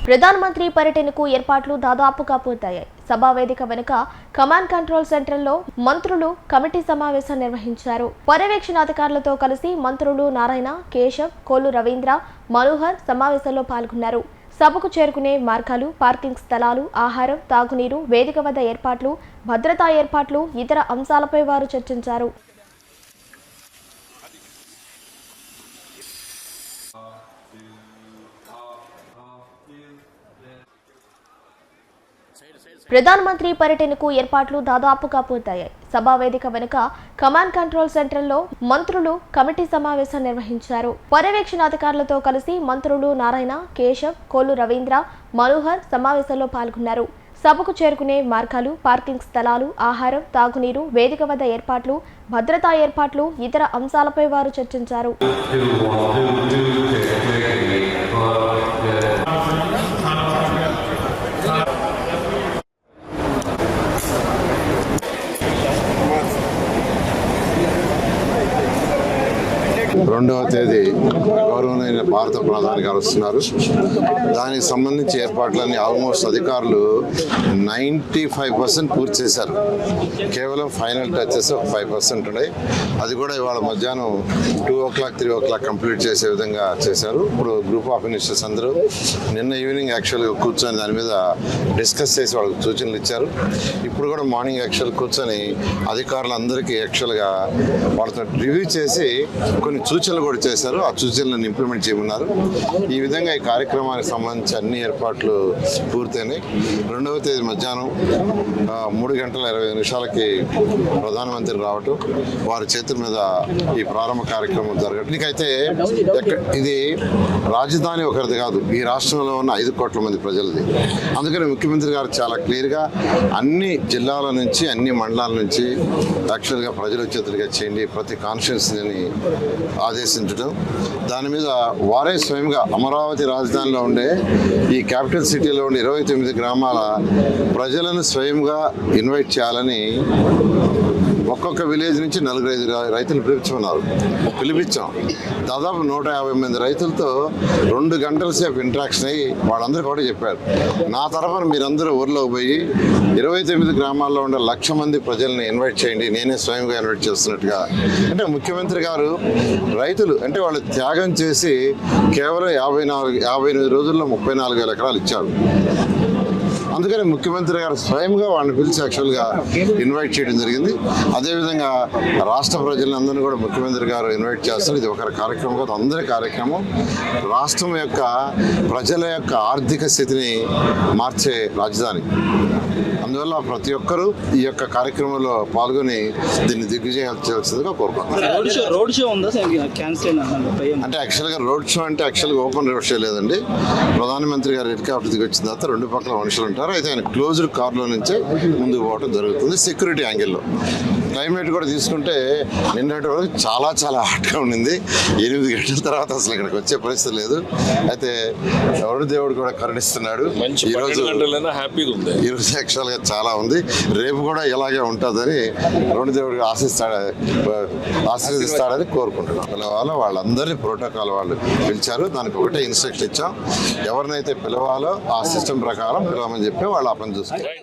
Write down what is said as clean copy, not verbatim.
ప్రధానమంత్రి పర్యటనకు ఏర్పాట్లు దాదాపుగా పూర్తయ్యాయి. సభా వేదిక వెనుక కమాండ్ కంట్రోల్ సెంటర్లో మంత్రులు కమిటీ సమావేశం నిర్వహించారు. పర్యవేక్షణ అధికారులతో కలిసి మంత్రులు నారాయణ, కేశవ్, కోల్లు రవీంద్ర, మనోహర్ సమావేశంలో పాల్గొన్నారు. సభకు చేరుకునే మార్గాలు, పార్కింగ్ స్థలాలు, ఆహారం, తాగునీరు, వేదిక వద్ద ఏర్పాట్లు, భద్రతా ఏర్పాట్లు, ఇతర అంశాలపై వారు చర్చించారు. ప్రధానమంత్రి పర్యటనకు ఏర్పాట్లు దాదాపుగా పూర్తయ్యాయి. సభా వేదిక వెనుక కమాండ్ కంట్రోల్ సెంటర్లో మంత్రులు కమిటీ సమావేశం నిర్వహించారు. పర్యవేక్షణ అధికారులతో కలిసి మంత్రులు నారాయణ, కేశవ్, కోల్లు రవీంద్ర, మనోహర్ సమావేశంలో పాల్గొన్నారు. సభకు చేరుకునే మార్గాలు, పార్కింగ్ స్థలాలు, ఆహారం, తాగునీరు, వేదిక వద్ద ఏర్పాట్లు, భద్రతా ఏర్పాట్లు, ఇతర అంశాలపై వారు చర్చించారు. రెండవ తేదీ గౌరవనీయ భారత ప్రధాని గారు వస్తున్నారు. దానికి సంబంధించి ఏర్పాట్లన్నీ ఆల్మోస్ట్ అధికారులు 95% పూర్తి చేశారు. కేవలం ఫైనల్ టచెస్ ఒక 5% ఉన్నాయి. అది కూడా ఇవాళ మధ్యాహ్నం 2 o'clock 3 o'clock కంప్లీట్ చేసే విధంగా చేశారు. ఇప్పుడు గ్రూప్ ఆఫ్ మినిస్టర్స్ అందరూ నిన్న ఈవినింగ్ యాక్చువల్గా కూర్చొని దాని మీద డిస్కస్ చేసి వాళ్ళకి సూచనలు ఇచ్చారు. ఇప్పుడు కూడా మార్నింగ్ యాక్చువల్ కూర్చొని అధికారులందరికీ యాక్చువల్గా వాళ్ళతో రివ్యూ చేసి కొన్ని సూచనలు కూడా చేశారు. ఆ సూచనలను ఇంప్లిమెంట్ చేయమన్నారు. ఈ విధంగా ఈ కార్యక్రమానికి సంబంధించి అన్ని ఏర్పాట్లు పూర్తయినాయి. 2వ తేదీ మధ్యాహ్నం 3:20 ప్రధానమంత్రి రావటం, వారి చేతుల మీద ఈ ప్రారంభ కార్యక్రమం జరగటం. దీనికైతే ఇది రాజధాని ఒకరిది కాదు, ఈ రాష్ట్రంలో ఉన్న 5 కోట్ల మంది ప్రజలది. అందుకని ముఖ్యమంత్రి గారు చాలా క్లియర్గా అన్ని జిల్లాల నుంచి, అన్ని మండలాల నుంచి యాక్చువల్గా ప్రజల చేతులుగా చేయండి, ప్రతి కాన్స్టిట్యున్సీని ఆదేశించడం. దాని మీద వారే స్వయంగా అమరావతి రాజధానిలో ఉండే ఈ క్యాపిటల్ సిటీలో ఉండే 29 గ్రామాల ప్రజలను స్వయంగా ఇన్వైట్ చేయాలని ఒక్కొక్క విలేజ్ నుంచి 4-5 రైతులు పిలిపించాం. దాదాపు 150 మంది రైతులతో 2 గంటల సేపు ఇంటరాక్షన్ అయ్యి వాళ్ళందరూ కూడా చెప్పారు, నా తరఫున మీరందరూ ఊర్లోకి పోయి 29 గ్రామాల్లో ఉండే 1,00,000 మంది ప్రజల్ని ఇన్వైట్ చేయండి, నేనే స్వయంగా ఇన్వైట్ చేస్తున్నట్టుగా. అంటే ముఖ్యమంత్రి గారు రైతులు అంటే వాళ్ళు త్యాగం చేసి కేవలం 58 రోజుల్లో 34,000 ఎకరాలు ఇచ్చారు. అందుకని ముఖ్యమంత్రి గారు స్వయంగా వాళ్ళని పిలిచి యాక్చువల్గా ఇన్వైట్ చేయడం జరిగింది. అదేవిధంగా రాష్ట్ర ప్రజలందరినీ కూడా ముఖ్యమంత్రి గారు ఇన్వైట్ చేస్తారు. ఇది ఒక కార్యక్రమం కాదు, అందరి కార్యక్రమం. రాష్ట్రం యొక్క ప్రజల యొక్క ఆర్థిక స్థితిని మార్చే రాజధాని. అందువల్ల ప్రతి ఒక్కరూ ఈ యొక్క కార్యక్రమంలో పాల్గొని దీన్ని దిగ్విజయం చేయాల్సిందిగా కోరుకుంటున్నారు. అంటే యాక్చువల్గా రోడ్ షో అంటే యాక్చువల్గా ఓపెన్ రోడ్ షో లేదండి. ప్రధానమంత్రి గారు హెలికాప్టర్ దిగి వచ్చిన తర్వాత 2 పక్కల మనుషులు ఉంటారు. అయితే ఆయన క్లోజ్డ్ కార్లో నుంచే ముందుకు పోవడం జరుగుతుంది సెక్యూరిటీ యాంగిల్లో. క్లైమేట్ కూడా తీసుకుంటే నిన్నటి వరకు చాలా చాలా హాట్గా ఉండింది. 8 గంటల తర్వాత అసలు ఇక్కడికి వచ్చే పరిస్థితి లేదు. అయితే వరుణ దేవుడు కూడా కరుణిస్తున్నాడు. ఈరోజు యాక్చువల్గా చాలా ఉంది. రేపు కూడా ఇలాగే ఉంటుందని వరుణ దేవుడు ఆశీర్వదిస్తాడని కోరుకుంటున్నాం. వాళ్ళందరినీ ప్రోటోకాల్ వాళ్ళు పిలిచారు. దానికి ఒకటే ఇన్స్ట్రక్షన్ ఇచ్చాం, ఎవరినైతే పిలవాలో ఆ సిస్టమ్ ప్రకారం పిలవమని చెప్పి వాళ్ళు ఆ పని చూస్తారు.